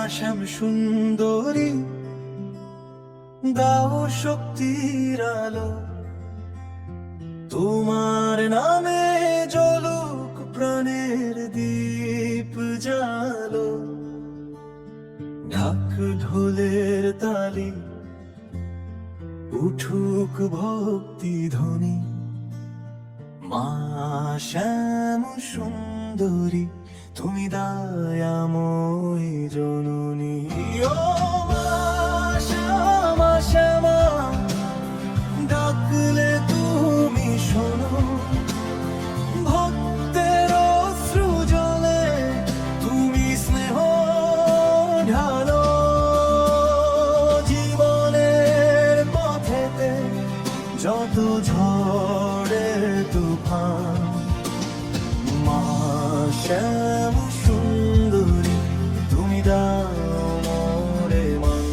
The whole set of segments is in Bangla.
শ্যাম সুন্দরী, দাও শক্তির আলো, তোমার নামে জ্বলুক প্রাণের দীপ জালো। ঢাক ঢোলের তালি, উঠুক ভক্তি ধ্বনি, মা শ্যাম সুন্দরী, তুমি দয়াময়ী জননী। ও মা শ্যামা শ্যামা, ডাকলে তুমি শোনো, ভক্তের অশ্রু জলে তুমি স্নেহ ঢালো। জীবনের পথেতে যত ঝড়ের তুফান, মা শ্যাম সুন্দরী, তুমি দাও মোরে মান।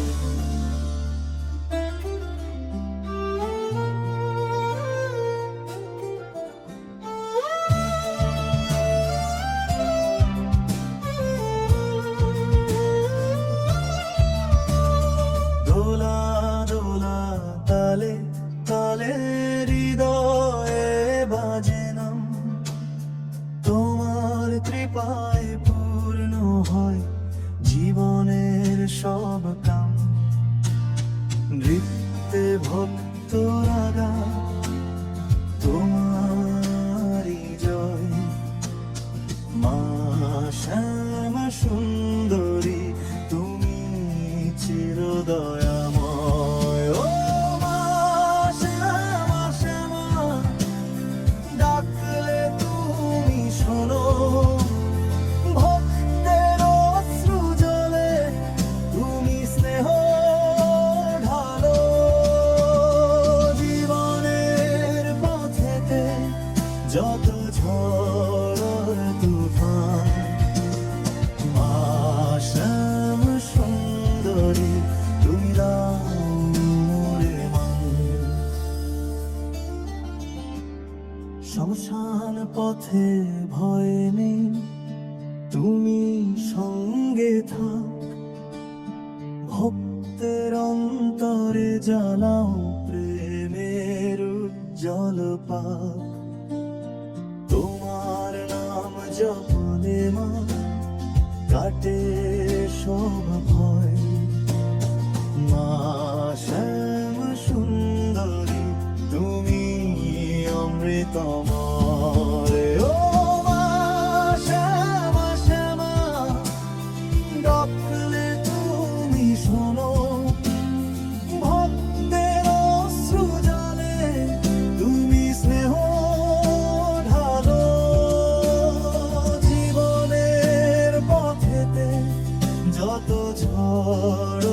দোলা দোলা তালে তালে হৃদয়ে বাজে নাম, তোমার কৃপায় পূর্ণ হয় জীবনের সব কাম। নৃত্যে ভক্ত রাগা, তোমারি জয়, মা শ্যাম সুন্দরী, তুমি চিরদয়াময়। ও মা শ্যামা শ্যামা, ডাকলে তুমি শোনো, ভক্তের অশ্রু জলে তুমি স্নেহ ঢালো। জীবনের পথেতে যত ঝড় তুফান, মা শ্যাম সুন্দরী, তুমি দাও মোরে মান। শ্মশান পথে ভয় নেই, তুমি সঙ্গে থাক, ভক্তের অন্তরে জ্বালাও প্রেমের উজ্জ্বল পাক। তোমার নাম জপলে মা কাটে সব ভয়, মা শ্যাম সুন্দরী, তুমি অমৃতময়। ও মা শ্যামা শ্যামা, ডাকলে তুমি শোনো, ভক্তের অশ্রু জলে তুমি স্নেহ ঢালো। জীবনের পথেতে যত ঝড়